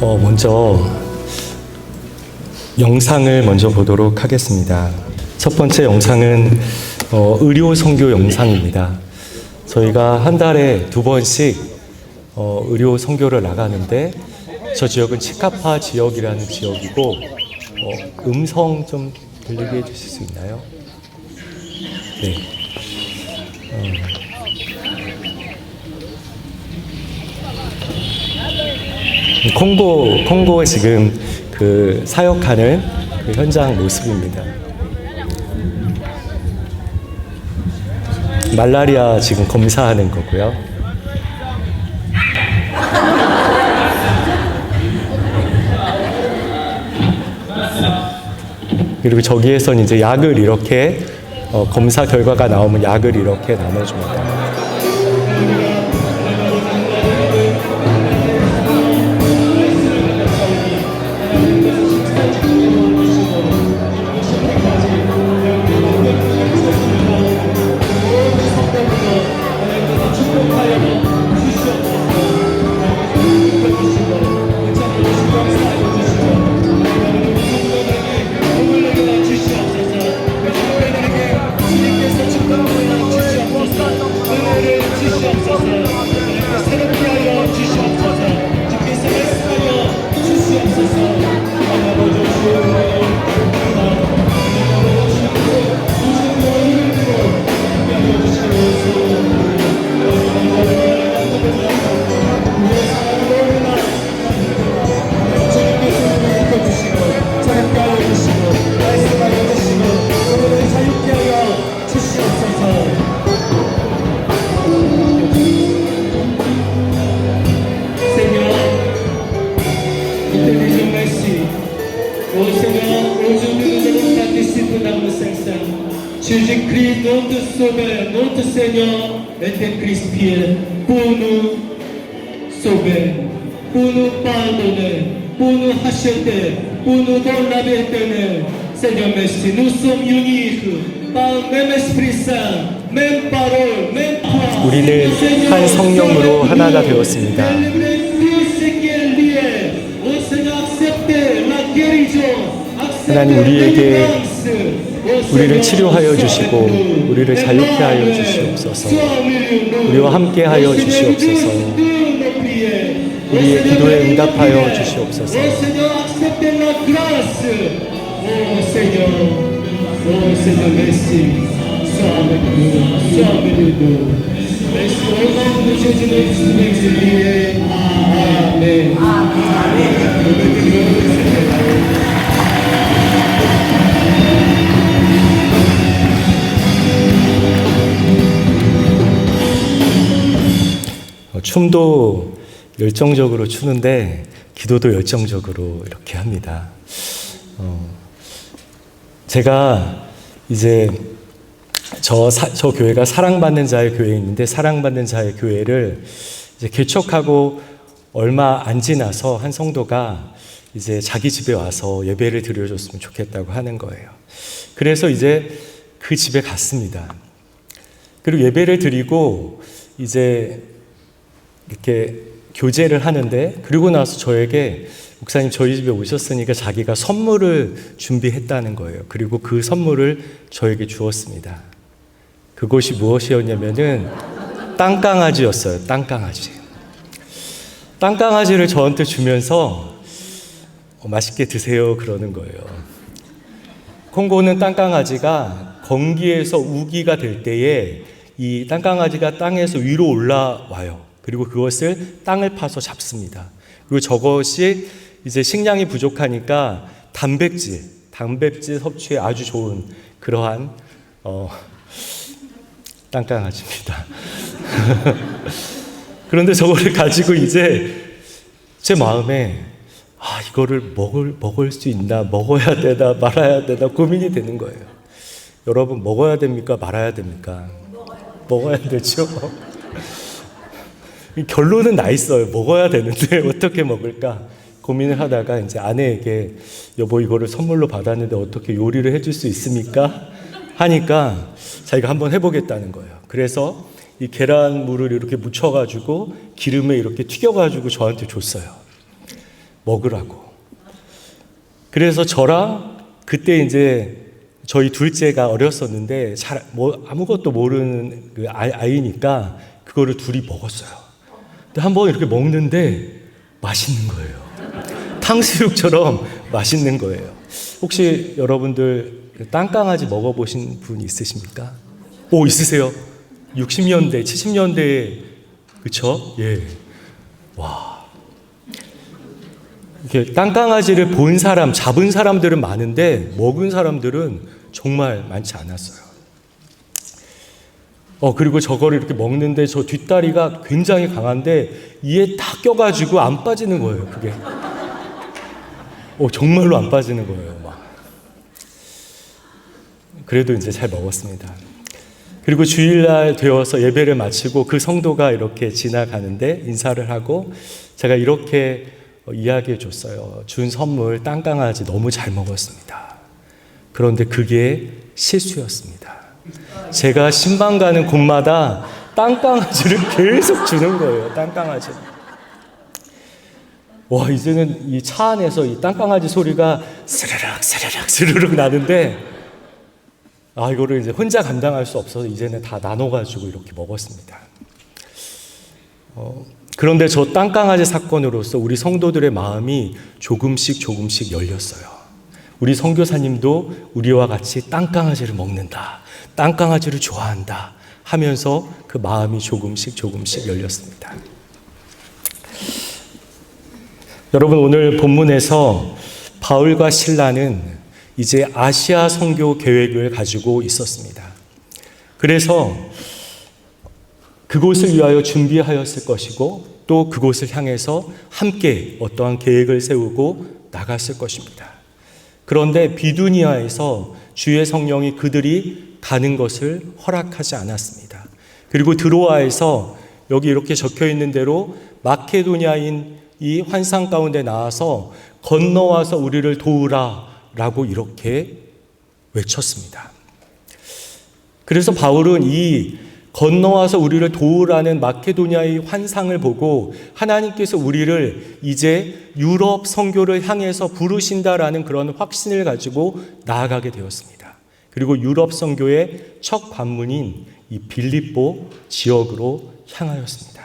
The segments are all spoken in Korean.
먼저 영상을 먼저 보도록 하겠습니다. 첫 번째 영상은 의료 선교 영상입니다. 저희가 한 달에 2번씩 의료 선교를 나가는데 저 지역은 치카파 지역이라는 지역이고 음성 좀 들리게 해주실 수 있나요? 네. 콩고에 지금 그 사역하는 그 현장 모습입니다. 말라리아 지금 검사하는 거고요. 그리고 저기에선 이제 약을 이렇게 검사 결과가 나오면 약을 이렇게 나눠줍니다. Jésus-Christ, notre Sauveur, notre Seigneur, était crucifié pour nous sauver, pour nous pardonner, pour nous racheter, pour nous donner la vie éternelle. Seigneur, merci. Nous sommes unis par le même Esprit Saint, même parole, même foi. 우리는 한 성령으로 하나가 되었습니다. 하나님 우리를 치료하여 주시고 우리를 자유케 하여 주시옵소서. 우리와 함께 하여 주시옵소서. 우리의 기도에 응답하여 주시옵소서. 춤도 열정적으로 추는데 기도도 열정적으로 이렇게 합니다. 제가 이제 저 교회가 사랑받는 자의 교회인데 사랑받는 자의 교회를 이제 개척하고 얼마 안 지나서 한 성도가 이제 자기 집에 와서 예배를 드려줬으면 좋겠다고 하는 거예요. 그래서 이제 그 집에 갔습니다. 그리고 예배를 드리고 이제 이렇게 교제를 하는데 그리고 나서 저에게 목사님 저희 집에 오셨으니까 자기가 선물을 준비했다는 거예요. 그리고 그 선물을 저에게 주었습니다. 그것이 무엇이었냐면은 땅강아지였어요. 땅강아지. 땅강아지를 저한테 주면서 맛있게 드세요 그러는 거예요. 콩고는 땅강아지가 건기에서 우기가 될 때에 이 땅강아지가 땅에서 위로 올라와요. 그리고 그것을 땅을 파서 잡습니다. 그리고 저것이 이제 식량이 부족하니까 단백질 섭취에 아주 좋은 그러한 땅강아지입니다. 그런데 저거를 가지고 이제 제 마음에 이거를 먹을 수 있나, 먹어야 되나 말아야 되나 고민이 되는 거예요. 여러분 먹어야 됩니까? 말아야 됩니까? 먹어야 되죠. 결론은 나 있어요. 먹어야 되는데 어떻게 먹을까 고민을 하다가 이제 아내에게 여보 이거를 선물로 받았는데 어떻게 요리를 해줄 수 있습니까? 하니까 자기가 한번 해보겠다는 거예요. 그래서 이 계란물을 이렇게 묻혀가지고 기름에 이렇게 튀겨가지고 저한테 줬어요. 먹으라고. 그래서 저랑 그때 이제 저희 둘째가 어렸었는데 아무것도 모르는 그 아이니까 그거를 둘이 먹었어요. 근데 한번 이렇게 먹는데 맛있는 거예요. 탕수육처럼 맛있는 거예요. 혹시 여러분들 땅강아지 먹어보신 분 있으십니까? 오, 있으세요? 60년대, 70년대에, 그쵸? 예. 와. 이렇게 땅강아지를 본 사람, 잡은 사람들은 많은데, 먹은 사람들은 정말 많지 않았어요. 그리고 저거를 이렇게 먹는데 저 뒷다리가 굉장히 강한데, 이에 딱 껴가지고 안 빠지는 거예요, 그게. 정말로 안 빠지는 거예요, 막. 그래도 이제 잘 먹었습니다. 그리고 주일날 되어서 예배를 마치고 그 성도가 이렇게 지나가는데 인사를 하고 제가 이렇게 이야기해 줬어요. 준 선물 땅강아지 너무 잘 먹었습니다. 그런데 그게 실수였습니다. 제가 신방 가는 곳마다 땅강아지를 계속 주는 거예요. 땅강아지. 와, 이제는 이 차 안에서 이 땅강아지 소리가 스르륵 스르륵 스르륵 나는데 이거를 이제 혼자 감당할 수 없어서 이제는 다 나눠가지고 이렇게 먹었습니다. 그런데 저 땅강아지 사건으로서 우리 성도들의 마음이 조금씩 열렸어요. 우리 선교사님도 우리와 같이 땅강아지를 먹는다, 땅강아지를 좋아한다 하면서 그 마음이 조금씩 열렸습니다. 여러분, 오늘 본문에서 바울과 실라는 이제 아시아 선교 계획을 가지고 있었습니다. 그래서 그곳을 위하여 준비하였을 것이고 또 그곳을 향해서 함께 어떠한 계획을 세우고 나갔을 것입니다. 그런데 비두니아에서 주의 성령이 그들이 가는 것을 허락하지 않았습니다. 그리고 드로아에서 여기 이렇게 적혀 있는 대로 마케도니아인 이 환상 가운데 나와서 건너와서 우리를 도우라 라고 이렇게 외쳤습니다. 그래서 바울은 이 건너와서 우리를 도우라는 마케도니아의 환상을 보고 하나님께서 우리를 이제 유럽 선교를 향해서 부르신다라는 그런 확신을 가지고 나아가게 되었습니다. 그리고 유럽 선교의 첫 관문인 이 빌립보 지역으로 향하였습니다.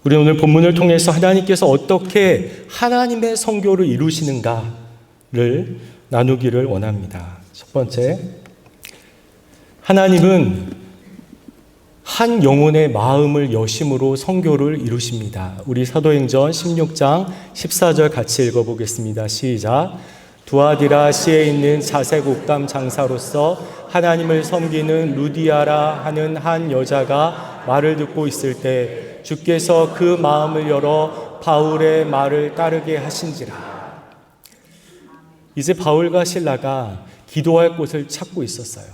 우리 오늘 본문을 통해서 하나님께서 어떻게 하나님의 선교를 이루시는가를 나누기를 원합니다. 첫 번째, 하나님은 한 영혼의 마음을 여심으로 선교를 이루십니다. 우리 사도행전 16장 14절 같이 읽어보겠습니다. 시작. 두아디라시에 있는 자색 옷감 장사로서 하나님을 섬기는 루디아라 하는 한 여자가 말을 듣고 있을 때 주께서 그 마음을 열어 바울의 말을 따르게 하신지라. 이제 바울과 실라가 기도할 곳을 찾고 있었어요.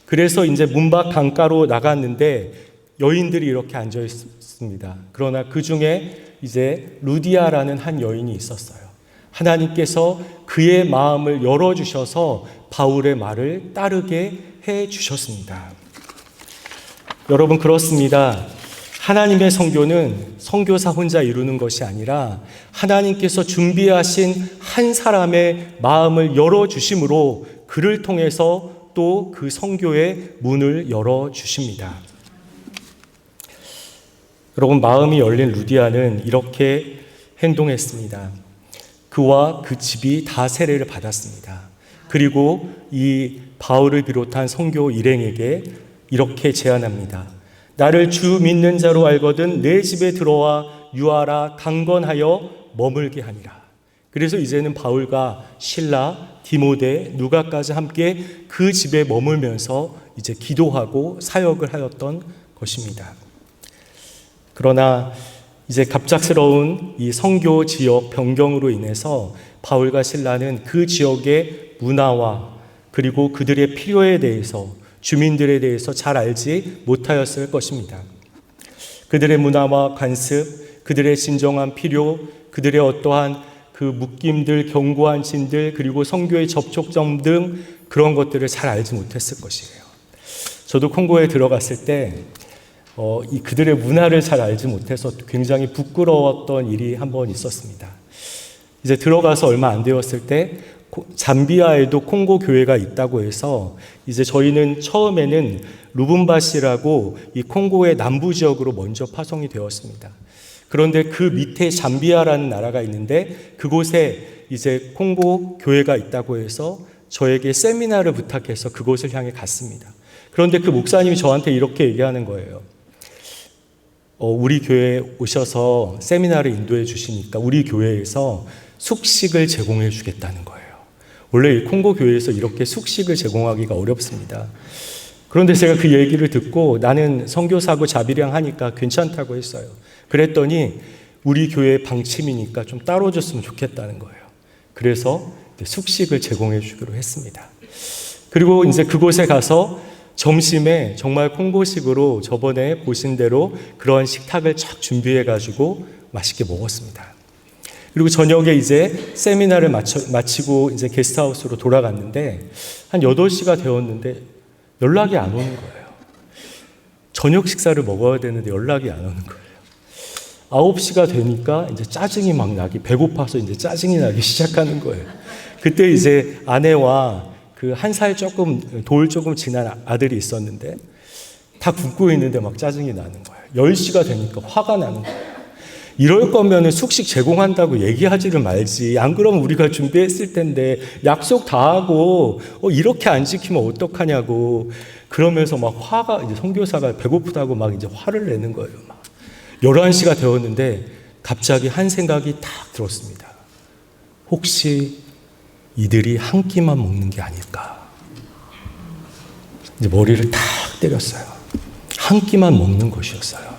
그래서 이제 문 밖 강가로 나갔는데 여인들이 이렇게 앉아 있습니다. 그러나 그 중에 이제 루디아라는 한 여인이 있었어요. 하나님께서 그의 마음을 열어주셔서 바울의 말을 따르게 해주셨습니다. 여러분, 그렇습니다. 하나님의 선교는 선교사 혼자 이루는 것이 아니라 하나님께서 준비하신 한 사람의 마음을 열어주심으로 그를 통해서 또 그 선교의 문을 열어주십니다. 여러분, 마음이 열린 루디아는 이렇게 행동했습니다. 그와 그 집이 다 세례를 받았습니다. 그리고 이 바울을 비롯한 선교 일행에게 이렇게 제안합니다. 나를 주 믿는 자로 알거든 내 집에 들어와 유하라 강건하여 머물게 하니라. 그래서 이제는 바울과 실라, 디모데, 누가까지 함께 그 집에 머물면서 이제 기도하고 사역을 하였던 것입니다. 그러나 이제 갑작스러운 이 선교 지역 변경으로 인해서 바울과 실라는 그 지역의 문화와 그리고 그들의 필요에 대해서, 주민들에 대해서 잘 알지 못하였을 것입니다. 그들의 문화와 관습, 그들의 진정한 필요, 그들의 어떠한 그 묶임들, 견고한 진들, 그리고 선교의 접촉점 등 그런 것들을 잘 알지 못했을 것이에요. 저도 콩고에 들어갔을 때 그들의 문화를 잘 알지 못해서 굉장히 부끄러웠던 일이 한 번 있었습니다. 이제 들어가서 얼마 안 되었을 때 잠비아에도 콩고 교회가 있다고 해서 이제 저희는 처음에는 루분바시라고 이 콩고의 남부 지역으로 먼저 파송이 되었습니다. 그런데 그 밑에 잠비아라는 나라가 있는데 그곳에 이제 콩고 교회가 있다고 해서 저에게 세미나를 부탁해서 그곳을 향해 갔습니다. 그런데 그 목사님이 저한테 이렇게 얘기하는 거예요. 우리 교회에 오셔서 세미나를 인도해 주시니까 우리 교회에서 숙식을 제공해 주겠다는 거예요. 원래 이 콩고 교회에서 이렇게 숙식을 제공하기가 어렵습니다. 그런데 제가 그 얘기를 듣고 나는 선교사고 자비량 하니까 괜찮다고 했어요. 그랬더니 우리 교회 방침이니까 좀 따로 줬으면 좋겠다는 거예요. 그래서 숙식을 제공해 주기로 했습니다. 그리고 이제 그곳에 가서 점심에 정말 콩고식으로 저번에 보신 대로 그런 식탁을 쫙 준비해 가지고 맛있게 먹었습니다. 그리고 저녁에 이제 세미나를 마치고 이제 게스트하우스로 돌아갔는데 한 8시가 되었는데 연락이 안 오는 거예요. 저녁 식사를 먹어야 되는데 연락이 안 오는 거예요. 9시가 되니까 이제 짜증이 막 나기, 배고파서 이제 짜증이 나기 시작하는 거예요. 그때 이제 아내와 그 1살 조금, 돌 조금 지난 아들이 있었는데 다 굶고 있는데 막 짜증이 나는 거예요. 10시가 되니까 화가 나는 거예요. 이럴 거면 숙식 제공한다고 얘기하지를 말지. 안 그러면 우리가 준비했을 텐데 약속 다 하고 이렇게 안 지키면 어떡하냐고. 그러면서 막 화가, 이제 선교사가 배고프다고 막 이제 화를 내는 거예요. 막 11시가 되었는데 갑자기 한 생각이 딱 들었습니다. 혹시 이들이 한 끼만 먹는 게 아닐까. 이제 머리를 탁 때렸어요. 한 끼만 먹는 것이었어요.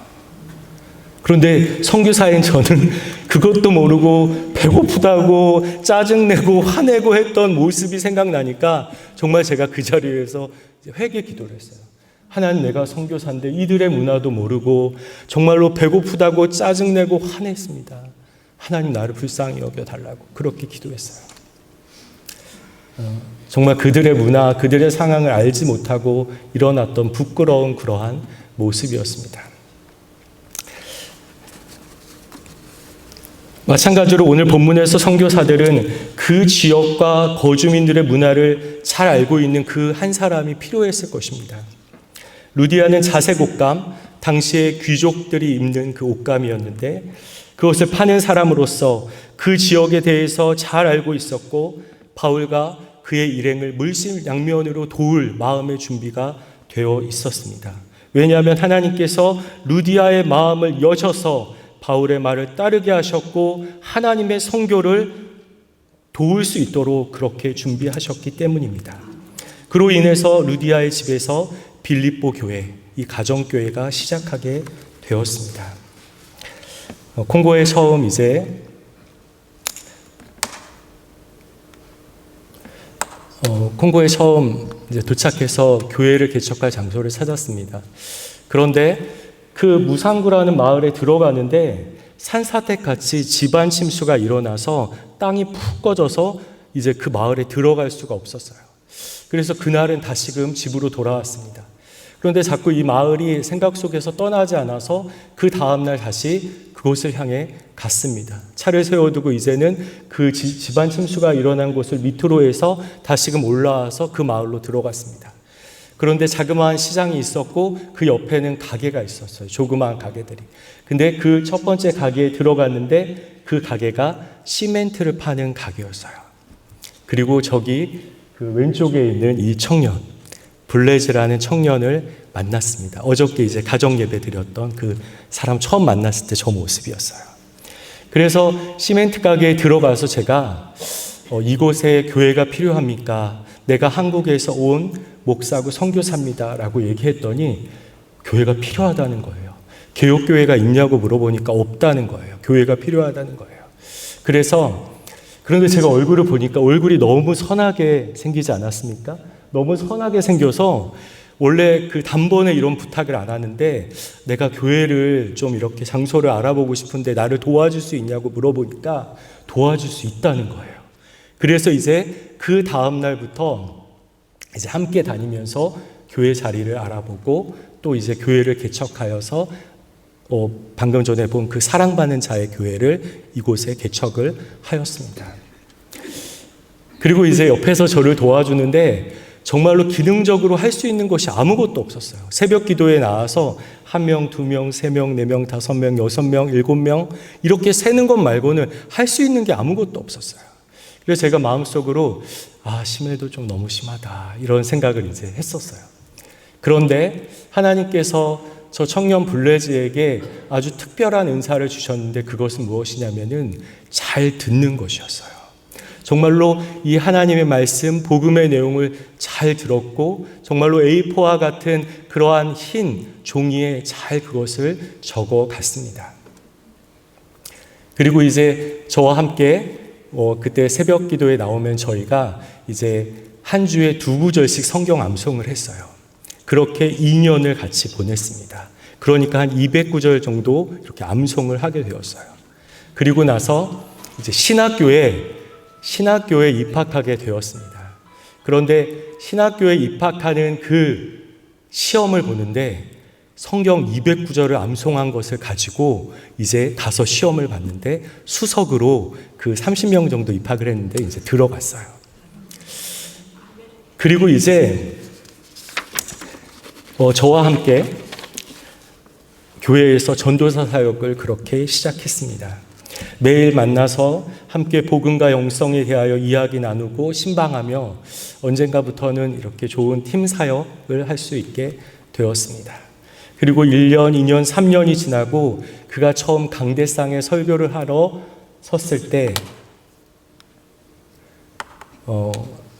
그런데 선교사인 저는 그것도 모르고 배고프다고 짜증내고 화내고 했던 모습이 생각나니까 정말 제가 그 자리에서 회개 기도를 했어요. 하나님, 내가 선교사인데 이들의 문화도 모르고 정말로 배고프다고 짜증내고 화냈습니다. 하나님, 나를 불쌍히 여겨달라고 그렇게 기도했어요. 정말 그들의 문화, 그들의 상황을 알지 못하고 일어났던 부끄러운 그러한 모습이었습니다. 마찬가지로 오늘 본문에서 선교사들은 그 지역과 거주민들의 문화를 잘 알고 있는 그 한 사람이 필요했을 것입니다. 루디아는 자색 옷감, 당시의 귀족들이 입는 그 옷감이었는데 그것을 파는 사람으로서 그 지역에 대해서 잘 알고 있었고 바울과 그의 일행을 물심양면으로 도울 마음의 준비가 되어 있었습니다. 왜냐하면 하나님께서 루디아의 마음을 여셔서 바울의 말을 따르게 하셨고 하나님의 선교를 도울 수 있도록 그렇게 준비하셨기 때문입니다. 그로 인해서 루디아의 집에서 빌립보 교회, 이 가정교회가 시작하게 되었습니다. 콩고에 처음 이제 도착해서 교회를 개척할 장소를 찾았습니다. 그런데 그 무상구라는 마을에 들어가는데 산사태같이 집안 침수가 일어나서 땅이 푹 꺼져서 이제 그 마을에 들어갈 수가 없었어요. 그래서 그날은 다시금 집으로 돌아왔습니다. 그런데 자꾸 이 마을이 생각 속에서 떠나지 않아서 그 다음날 다시 그곳을 향해 갔습니다. 차를 세워두고 이제는 그 집안 침수가 일어난 곳을 밑으로 해서 다시금 올라와서 그 마을로 들어갔습니다. 그런데 자그마한 시장이 있었고 그 옆에는 가게가 있었어요. 조그마한 가게들이. 근데 그 첫 번째 가게에 들어갔는데 그 가게가 시멘트를 파는 가게였어요. 그리고 저기 그 왼쪽에 있는 이 청년, 블레즈라는 청년을 만났습니다. 어저께 이제 가정 예배 드렸던 그 사람 처음 만났을 때 저 모습이었어요. 그래서 시멘트 가게에 들어가서 제가 이곳에 교회가 필요합니까? 내가 한국에서 온 목사고 선교사입니다 라고 얘기했더니 교회가 필요하다는 거예요. 개혁교회가 있냐고 물어보니까 없다는 거예요. 교회가 필요하다는 거예요. 그런데 제가 얼굴을 보니까 얼굴이 너무 선하게 생기지 않았습니까? 너무 선하게 생겨서 원래 그 단번에 이런 부탁을 안 하는데 내가 교회를 좀 이렇게 장소를 알아보고 싶은데 나를 도와줄 수 있냐고 물어보니까 도와줄 수 있다는 거예요. 그래서 이제 그 다음 날부터 이제 함께 다니면서 교회 자리를 알아보고 또 이제 교회를 개척하여서 방금 전에 본 그 사랑받는 자의 교회를 이곳에 개척을 하였습니다. 그리고 이제 옆에서 저를 도와주는데 정말로 기능적으로 할 수 있는 것이 아무것도 없었어요. 새벽 기도에 나와서 1명, 2명, 3명, 4명, 5명, 6명, 7명 이렇게 세는 것 말고는 할 수 있는 게 아무것도 없었어요. 그래서 제가 마음속으로 심해도 좀 너무 심하다 이런 생각을 이제 했었어요. 그런데 하나님께서 저 청년 블레즈에게 아주 특별한 은사를 주셨는데 그것은 무엇이냐면은 잘 듣는 것이었어요. 정말로 이 하나님의 말씀, 복음의 내용을 잘 들었고 정말로 A4와 같은 그러한 흰 종이에 잘 그것을 적어 갔습니다. 그리고 이제 저와 함께 그때 새벽 기도에 나오면 저희가 이제 한 주에 2구절씩 성경 암송을 했어요. 그렇게 2년을 같이 보냈습니다. 그러니까 한 200구절 정도 이렇게 암송을 하게 되었어요. 그리고 나서 이제 신학교에 입학하게 되었습니다. 그런데 신학교에 입학하는 그 시험을 보는데 성경 200구절을 암송한 것을 가지고 이제 가서 시험을 봤는데 수석으로 그 30명 정도 입학을 했는데 이제 들어갔어요. 그리고 이제 저와 함께 교회에서 전도사 사역을 그렇게 시작했습니다. 매일 만나서 함께 복음과 영성에 대하여 이야기 나누고 신방하며 언젠가부터는 이렇게 좋은 팀 사역을 할 수 있게 되었습니다. 그리고 1년, 2년, 3년이 지나고 그가 처음 강대상에 설교를 하러 섰을 때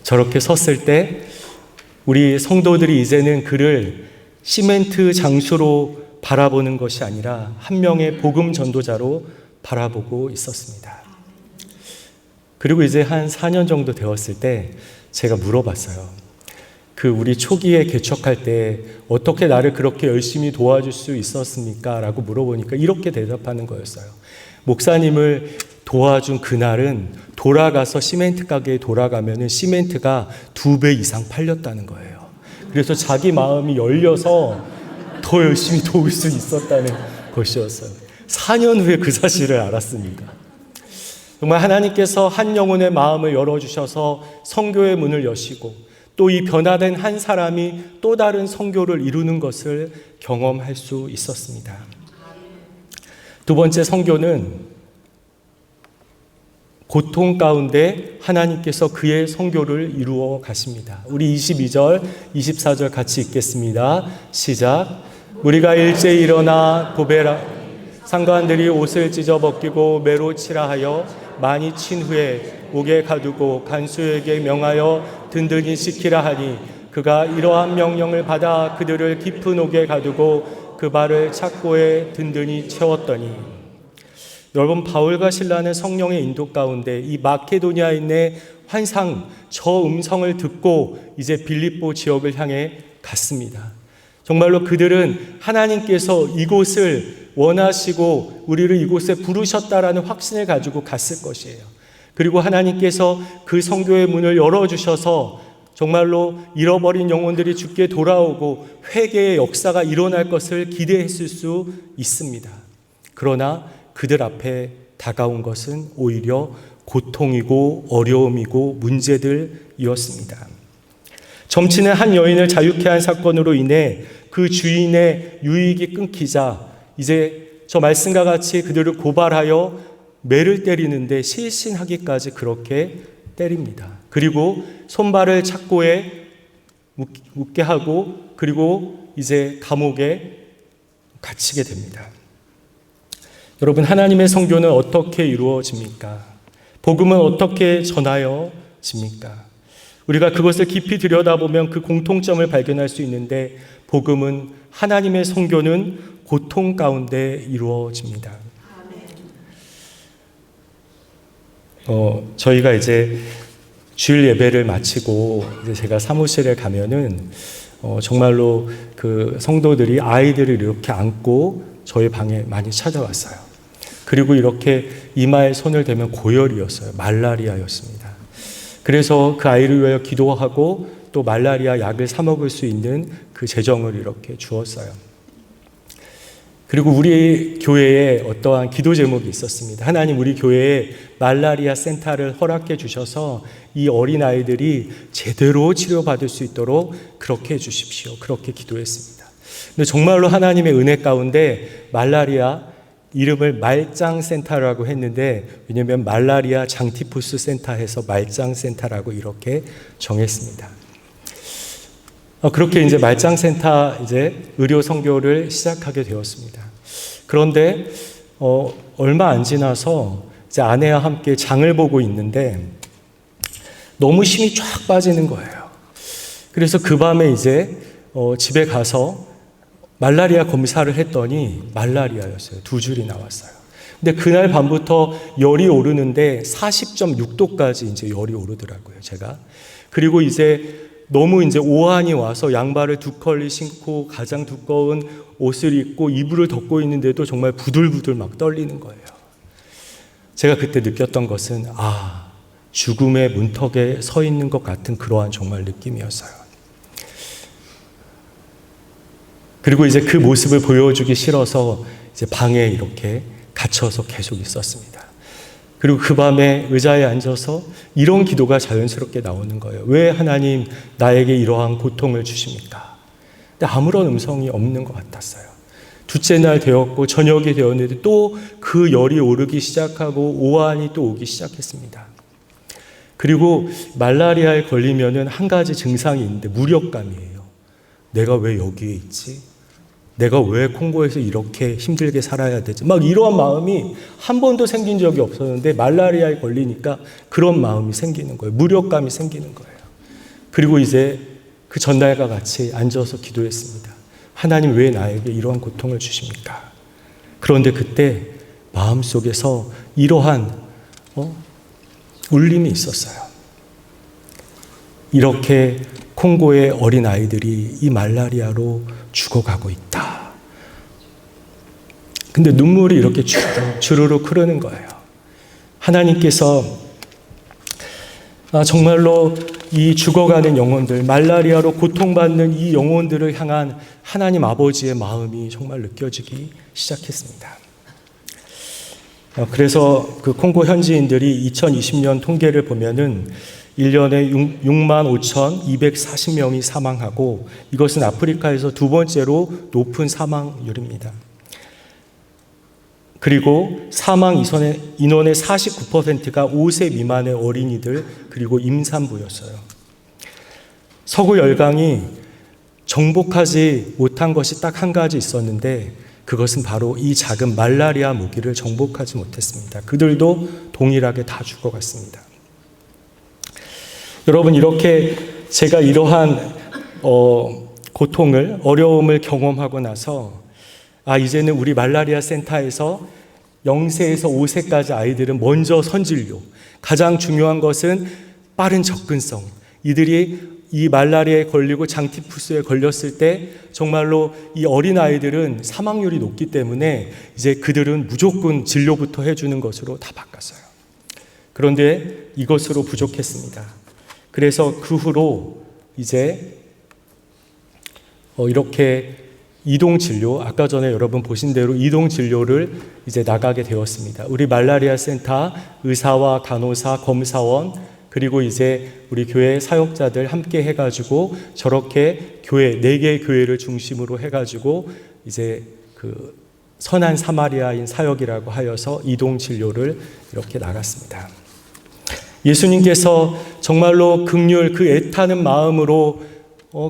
저렇게 섰을 때 우리 성도들이 이제는 그를 시멘트 장수로 바라보는 것이 아니라 한 명의 복음 전도자로 바라보고 있었습니다. 그리고 이제 한 4년 정도 되었을 때 제가 물어봤어요. 우리 초기에 개척할 때 어떻게 나를 그렇게 열심히 도와줄 수 있었습니까? 라고 물어보니까 이렇게 대답하는 거였어요. 목사님을 도와준 그날은 돌아가서 시멘트 가게에 돌아가면은 시멘트가 2배 이상 팔렸다는 거예요. 그래서 자기 마음이 열려서 더 열심히 도울 수 있었다는 것이었어요. 4년 후에 그 사실을 알았습니다. 정말 하나님께서 한 영혼의 마음을 열어주셔서 선교의 문을 여시고 또 이 변화된 한 사람이 또 다른 선교를 이루는 것을 경험할 수 있었습니다. 두 번째 선교는 고통 가운데 하나님께서 그의 선교를 이루어 가십니다. 우리 22절, 24절 같이 읽겠습니다. 시작. 우리가 일제히 일어나 고베라 상관들이 옷을 찢어 벗기고 매로 치라 하여 많이 친 후에 옥에 가두고 간수에게 명하여 든든히 지키라 하니 그가 이러한 명령을 받아 그들을 깊은 옥에 가두고 그 발을 착고에 든든히 채웠더니 여러분 바울과 실라는 성령의 인도 가운데 이 마케도니아에 있는 환상 저 음성을 듣고 이제 빌립보 지역을 향해 갔습니다. 정말로 그들은 하나님께서 이곳을 원하시고 우리를 이곳에 부르셨다라는 확신을 가지고 갔을 것이에요. 그리고 하나님께서 그 선교의 문을 열어주셔서 정말로 잃어버린 영혼들이 주께 돌아오고 회개의 역사가 일어날 것을 기대했을 수 있습니다. 그러나 그들 앞에 다가온 것은 오히려 고통이고 어려움이고 문제들이었습니다. 점치는 한 여인을 자유케 한 사건으로 인해 그 주인의 유익이 끊기자 이제 저 말씀과 같이 그들을 고발하여 매를 때리는데 실신하기까지 그렇게 때립니다. 그리고 손발을 착고에 묶게 하고 그리고 이제 감옥에 갇히게 됩니다. 여러분 하나님의 선교는 어떻게 이루어집니까? 복음은 어떻게 전하여집니까? 우리가 그것을 깊이 들여다보면 그 공통점을 발견할 수 있는데 복음은 하나님의 선교는 고통 가운데 이루어집니다. 저희가 이제 주일 예배를 마치고 이제 제가 사무실에 가면은 정말로 그 성도들이 아이들을 이렇게 안고 저희 방에 많이 찾아왔어요. 그리고 이렇게 이마에 손을 대면 고열이었어요. 말라리아였습니다. 그래서 그 아이를 위하여 기도하고 또 말라리아 약을 사 먹을 수 있는 그 재정을 이렇게 주었어요. 그리고 우리 교회에 어떠한 기도 제목이 있었습니다. 하나님, 우리 교회에 말라리아 센터를 허락해 주셔서 이 어린아이들이 제대로 치료받을 수 있도록 그렇게 해주십시오. 그렇게 기도했습니다. 근데 정말로 하나님의 은혜 가운데 말라리아 이름을 말짱센터라고 했는데, 왜냐하면 말라리아 장티푸스 센터에서 말짱센터라고 이렇게 정했습니다. 그렇게 이제 말짱센터 의료 선교를 시작하게 되었습니다. 그런데 얼마 안 지나서 이제 아내와 함께 장을 보고 있는데 너무 힘이 쫙 빠지는 거예요. 그래서 그 밤에 이제 집에 가서 말라리아 검사를 했더니 말라리아였어요. 2줄이 나왔어요. 근데 그날 밤부터 열이 오르는데 40.6도까지 이제 열이 오르더라고요, 제가. 그리고 이제 너무 이제 오한이 와서 양발을 2컬리 신고 가장 두꺼운 옷을 입고 이불을 덮고 있는데도 정말 부들부들 막 떨리는 거예요. 제가 그때 느꼈던 것은 죽음의 문턱에 서 있는 것 같은 그러한 정말 느낌이었어요. 그리고 이제 그 모습을 보여주기 싫어서 이제 방에 이렇게 갇혀서 계속 있었습니다. 그리고 그 밤에 의자에 앉아서 이런 기도가 자연스럽게 나오는 거예요. 왜 하나님 나에게 이러한 고통을 주십니까? 근데 아무런 음성이 없는 것 같았어요. 둘째 날 되었고 저녁이 되었는데 또 그 열이 오르기 시작하고 오한이 또 오기 시작했습니다. 그리고 말라리아에 걸리면은 한 가지 증상이 있는데 무력감이에요. 내가 왜 여기에 있지? 내가 왜 콩고에서 이렇게 힘들게 살아야 되지? 막 이러한 마음이 한 번도 생긴 적이 없었는데 말라리아에 걸리니까 그런 마음이 생기는 거예요. 무력감이 생기는 거예요. 그리고 이제 그 전날과 같이 앉아서 기도했습니다. 하나님, 왜 나에게 이러한 고통을 주십니까? 그런데 그때 마음속에서 이러한 울림이 있었어요. 이렇게 콩고의 어린아이들이 이 말라리아로 죽어가고 있다. 근데 눈물이 이렇게 주르륵 흐르는 거예요. 하나님께서 정말로 이 죽어가는 영혼들, 말라리아로 고통받는 이 영혼들을 향한 하나님 아버지의 마음이 정말 느껴지기 시작했습니다. 그래서 그 콩고 현지인들이 2020년 통계를 보면은 1년에 65,240명이 사망하고 이것은 아프리카에서 두 번째로 높은 사망률입니다. 그리고 사망 인원의 49%가 5세 미만의 어린이들 그리고 임산부였어요. 서구 열강이 정복하지 못한 것이 딱 한 가지 있었는데 그것은 바로 이 작은 말라리아 모기를 정복하지 못했습니다. 그들도 동일하게 다 죽어갔습니다. 여러분, 이렇게 제가 이러한 고통을, 어려움을 경험하고 나서 이제는 우리 말라리아 센터에서 0세에서 5세까지 아이들은 먼저 선진료, 가장 중요한 것은 빠른 접근성. 이들이 이 말라리아에 걸리고 장티푸스에 걸렸을 때 정말로 이 어린아이들은 사망률이 높기 때문에 이제 그들은 무조건 진료부터 해주는 것으로 다 바꿨어요. 그런데 이것으로 부족했습니다. 그래서 그 후로 이제 이렇게 이동진료, 아까 전에 여러분 보신 대로 이동진료를 이제 나가게 되었습니다. 우리 말라리아 센터 의사와 간호사, 검사원, 그리고 이제 우리 교회 사역자들 함께 해가지고 저렇게 교회, 4개의 교회를 중심으로 해가지고 이제 그 선한 사마리아인 사역이라고 하여서 이동진료를 이렇게 나갔습니다. 예수님께서 정말로 긍휼, 그 애타는 마음으로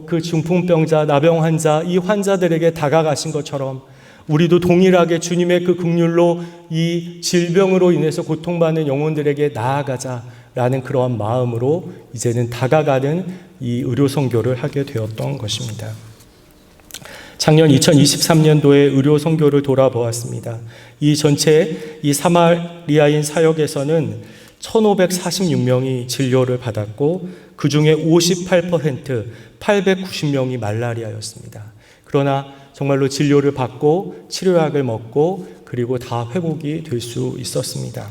그 중풍병자, 나병 환자, 이 환자들에게 다가가신 것처럼 우리도 동일하게 주님의 그 긍휼로 이 질병으로 인해서 고통받는 영혼들에게 나아가자라는 그러한 마음으로 이제는 다가가는 이 의료 선교를 하게 되었던 것입니다. 작년 2023년도에 의료 선교를 돌아보았습니다. 이 전체 이 사마리아인 사역에서는 1,546명이 진료를 받았고 그 중에 58%, 890명이 말라리아였습니다. 그러나 정말로 진료를 받고 치료약을 먹고 그리고 다 회복이 될 수 있었습니다.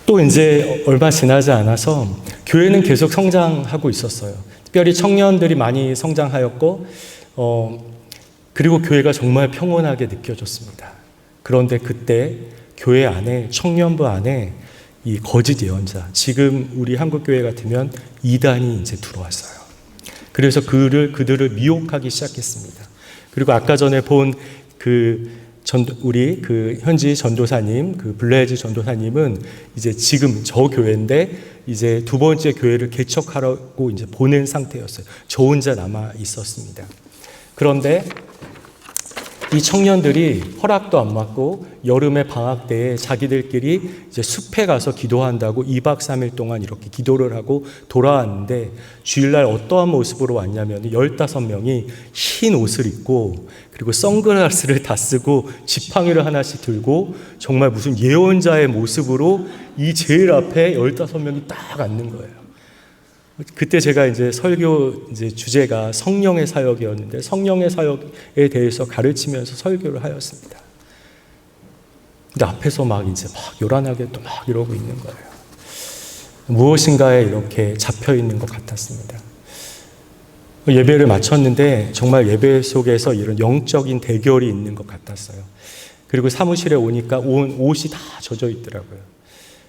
또 이제 얼마 지나지 않아서 교회는 계속 성장하고 있었어요. 특별히 청년들이 많이 성장하였고, 그리고 교회가 정말 평온하게 느껴졌습니다. 그런데 그때 교회 안에, 청년부 안에 이 거짓 예언자, 지금 우리 한국교회 같으면 이단이 이제 들어왔어요. 그래서 그들을 미혹하기 시작했습니다. 그리고 아까 전에 본 우리 현지 전도사님, 블레즈 전도사님은 이제 지금 저 교회인데 이제 두 번째 교회를 개척하라고 이제 보낸 상태였어요. 저 혼자 남아 있었습니다. 그런데 이 청년들이 허락도 안 받고 여름의 방학 때에 자기들끼리 이제 숲에 가서 기도한다고 2박 3일 동안 이렇게 기도를 하고 돌아왔는데 주일날 어떠한 모습으로 왔냐면 15명이 흰 옷을 입고 그리고 선글라스를 다 쓰고 지팡이를 하나씩 들고 정말 무슨 예언자의 모습으로 이 제일 앞에 15명이 딱 앉는 거예요. 그때 제가 이제 설교 주제가 성령의 사역이었는데 성령의 사역에 대해서 가르치면서 설교를 하였습니다. 근데 앞에서 막 요란하게 또 막 이러고 있는 거예요. 무엇인가에 이렇게 잡혀 있는 것 같았습니다. 예배를 마쳤는데 정말 예배 속에서 이런 영적인 대결이 있는 것 같았어요. 그리고 사무실에 오니까 옷이 다 젖어 있더라고요.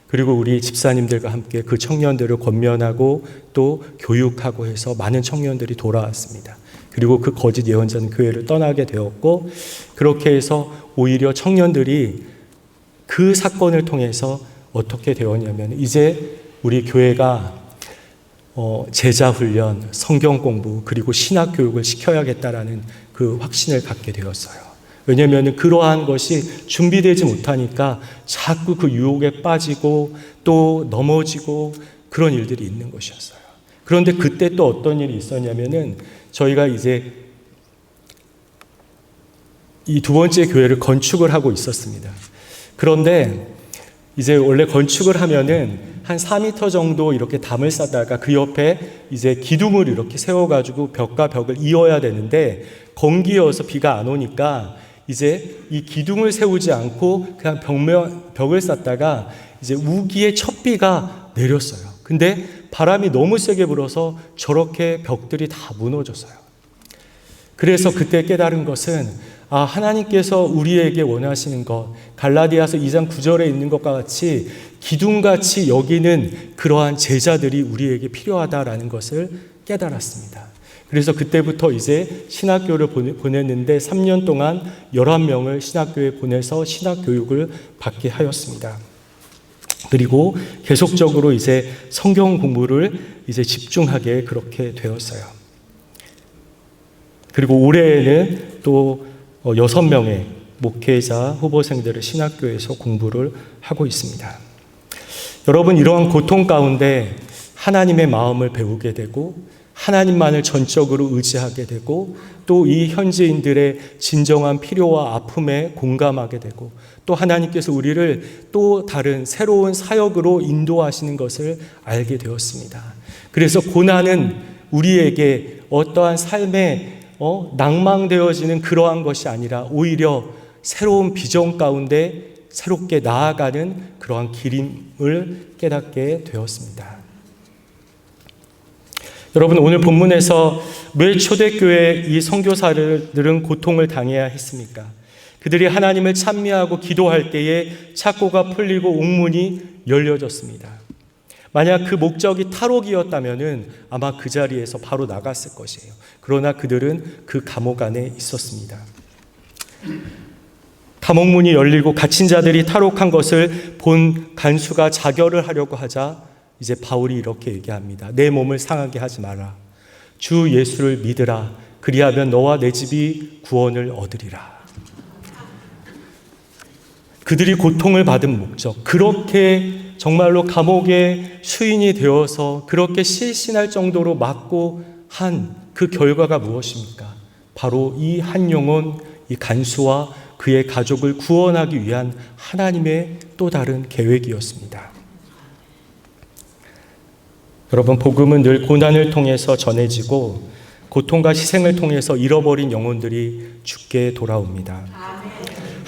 그리고 우리 집사님들과 함께 그 청년들을 권면하고 또 교육하고 해서 많은 청년들이 돌아왔습니다. 그리고 그 거짓 예언자는 교회를 떠나게 되었고 그렇게 해서 오히려 청년들이 그 사건을 통해서 어떻게 되었냐면 이제 우리 교회가 제자 훈련, 성경 공부 그리고 신학 교육을 시켜야겠다라는 그 확신을 갖게 되었어요. 왜냐하면 그러한 것이 준비되지 못하니까 자꾸 그 유혹에 빠지고 또 넘어지고 그런 일들이 있는 것이었어요. 그런데 그때 또 어떤 일이 있었냐면은 저희가 이제 이 두 번째 교회를 건축을 하고 있었습니다. 그런데 이제 원래 건축을 하면은 한 4m 정도 이렇게 담을 쌓다가 그 옆에 이제 기둥을 이렇게 세워가지고 벽과 벽을 이어야 되는데 건기여서 비가 안 오니까 이제 이 기둥을 세우지 않고 그냥 벽을 쌓다가 이제 우기에 첫 비가 내렸어요. 근데 바람이 너무 세게 불어서 저렇게 벽들이 다 무너졌어요. 그래서 그때 깨달은 것은 하나님께서 우리에게 원하시는 것, 갈라디아서 2장 9절에 있는 것과 같이 기둥같이 여기는 그러한 제자들이 우리에게 필요하다라는 것을 깨달았습니다. 그래서 그때부터 이제 신학교를 보냈는데 3년 동안 11명을 신학교에 보내서 신학교육을 받게 하였습니다. 그리고 계속적으로 이제 성경 공부를 이제 집중하게 그렇게 되었어요. 그리고 올해에는 또 6명의 목회자 후보생들을 신학교에서 공부를 하고 있습니다. 여러분, 이러한 고통 가운데 하나님의 마음을 배우게 되고 하나님만을 전적으로 의지하게 되고 또 이 현지인들의 진정한 필요와 아픔에 공감하게 되고 또 하나님께서 우리를 또 다른 새로운 사역으로 인도하시는 것을 알게 되었습니다. 그래서 고난은 우리에게 어떠한 삶에 낭망되어지는 그러한 것이 아니라 오히려 새로운 비전 가운데 새롭게 나아가는 그러한 길임을 깨닫게 되었습니다. 여러분, 오늘 본문에서 왜 초대교회 이 선교사들은 고통을 당해야 했습니까? 그들이 하나님을 찬미하고 기도할 때에 착고가 풀리고 옥문이 열려졌습니다. 만약 그 목적이 탈옥이었다면 아마 그 자리에서 바로 나갔을 것이에요. 그러나 그들은 그 감옥 안에 있었습니다. 감옥문이 열리고 갇힌 자들이 탈옥한 것을 본 간수가 자결을 하려고 하자 이제 바울이 이렇게 얘기합니다. 내 몸을 상하게 하지 마라. 주 예수를 믿으라. 그리하면 너와 내 집이 구원을 얻으리라. 그들이 고통을 받은 목적, 그렇게 정말로 감옥의 수인이 되어서 그렇게 실신할 정도로 맞고 한 그 결과가 무엇입니까? 바로 이 한 영혼, 이 간수와 그의 가족을 구원하기 위한 하나님의 또 다른 계획이었습니다. 여러분, 복음은 늘 고난을 통해서 전해지고 고통과 희생을 통해서 잃어버린 영혼들이 주께 돌아옵니다.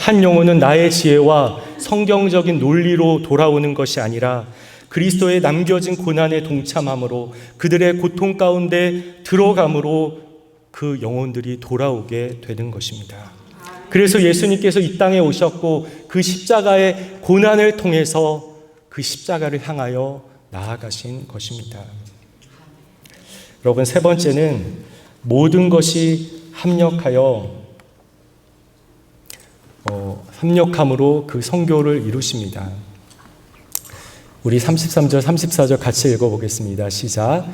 한 영혼은 나의 지혜와 성경적인 논리로 돌아오는 것이 아니라 그리스도의 남겨진 고난에 동참함으로 그들의 고통 가운데 들어감으로 그 영혼들이 돌아오게 되는 것입니다. 그래서 예수님께서 이 땅에 오셨고 그 십자가의 고난을 통해서 그 십자가를 향하여 나아가신 것입니다. 여러분, 세 번째는 모든 것이 합력함으로 그 성교를 이루십니다. 우리 33절, 34절 같이 읽어보겠습니다. 시작.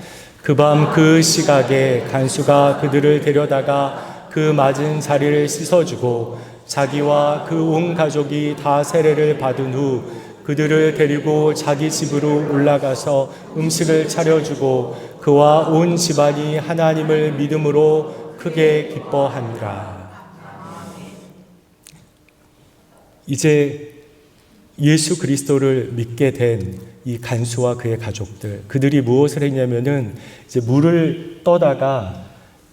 그 밤 그 시각에 간수가 그들을 데려다가 그 맞은 자리를 씻어주고 자기와 그 온 가족이 다 세례를 받은 후 그들을 데리고 자기 집으로 올라가서 음식을 차려주고 그와 온 집안이 하나님을 믿음으로 크게 기뻐하니라. 이제 예수 그리스도를 믿게 된 이 간수와 그의 가족들, 그들이 무엇을 했냐면은 이제 물을 떠다가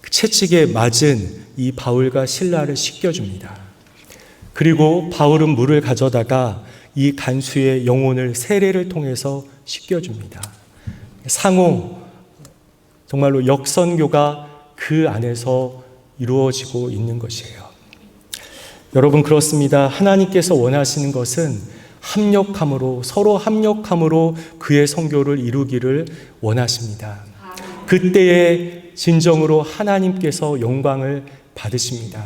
채찍에 맞은 이 바울과 실라를 씻겨줍니다. 그리고 바울은 물을 가져다가 이 간수의 영혼을 세례를 통해서 씻겨줍니다. 상호, 정말로 역선교가 그 안에서 이루어지고 있는 것이에요. 여러분, 그렇습니다. 하나님께서 원하시는 것은 합력함으로, 서로 합력함으로 그의 선교를 이루기를 원하십니다. 그때에 진정으로 하나님께서 영광을 받으십니다.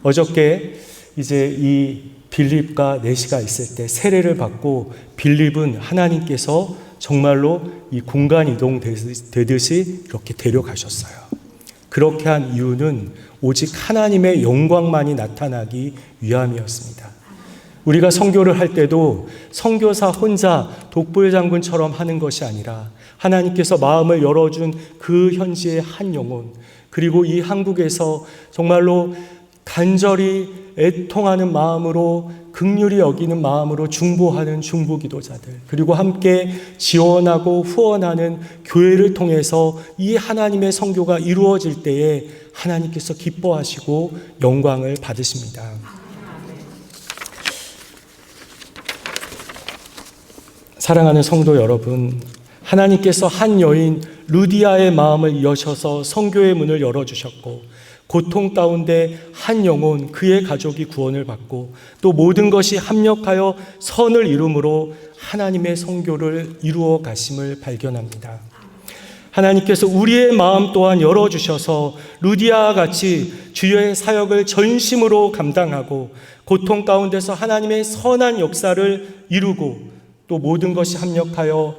어저께 이제 이 빌립과 내시가 있을 때 세례를 받고 빌립은 하나님께서 정말로 이 공간 이동 되듯이 이렇게 데려가셨어요. 그렇게 한 이유는 오직 하나님의 영광만이 나타나기 위함이었습니다. 우리가 선교를 할 때도 선교사 혼자 독불장군처럼 하는 것이 아니라 하나님께서 마음을 열어준 그 현지의 한 영혼, 그리고 이 한국에서 정말로 간절히 애통하는 마음으로, 긍휼히 여기는 마음으로 중보하는 중보기도자들, 그리고 함께 지원하고 후원하는 교회를 통해서 이 하나님의 선교가 이루어질 때에 하나님께서 기뻐하시고 영광을 받으십니다. 사랑하는 성도 여러분, 하나님께서 한 여인 루디아의 마음을 여셔서 선교의 문을 열어주셨고, 고통 가운데 한 영혼, 그의 가족이 구원을 받고, 또 모든 것이 합력하여 선을 이룸으로 하나님의 선교를 이루어 가심을 발견합니다. 하나님께서 우리의 마음 또한 열어주셔서 루디아와 같이 주의 사역을 전심으로 감당하고 고통 가운데서 하나님의 선한 역사를 이루고, 또 모든 것이 합력하여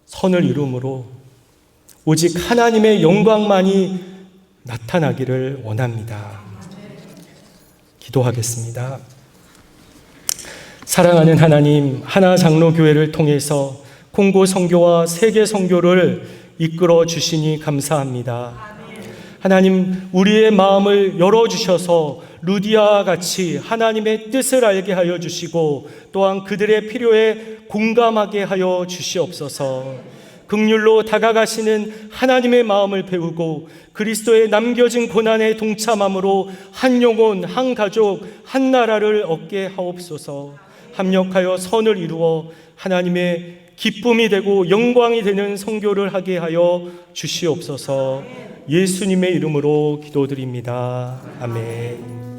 선을 이룸으로 오직 하나님의 영광만이 나타나기를 원합니다. 기도하겠습니다. 사랑하는 하나님, 하나장로교회를 통해서 콩고 선교와 세계 선교를 이끌어 주시니 감사합니다. 하나님, 우리의 마음을 열어주셔서 루디아와 같이 하나님의 뜻을 알게 하여 주시고 또한 그들의 필요에 공감하게 하여 주시옵소서. 긍휼로 다가가시는 하나님의 마음을 배우고 그리스도의 남겨진 고난에 동참함으로 한 영혼, 한 가족, 한 나라를 얻게 하옵소서. 합력하여 선을 이루어 하나님의 기쁨이 되고 영광이 되는 선교를 하게 하여 주시옵소서. 예수님의 이름으로 기도드립니다. 아멘.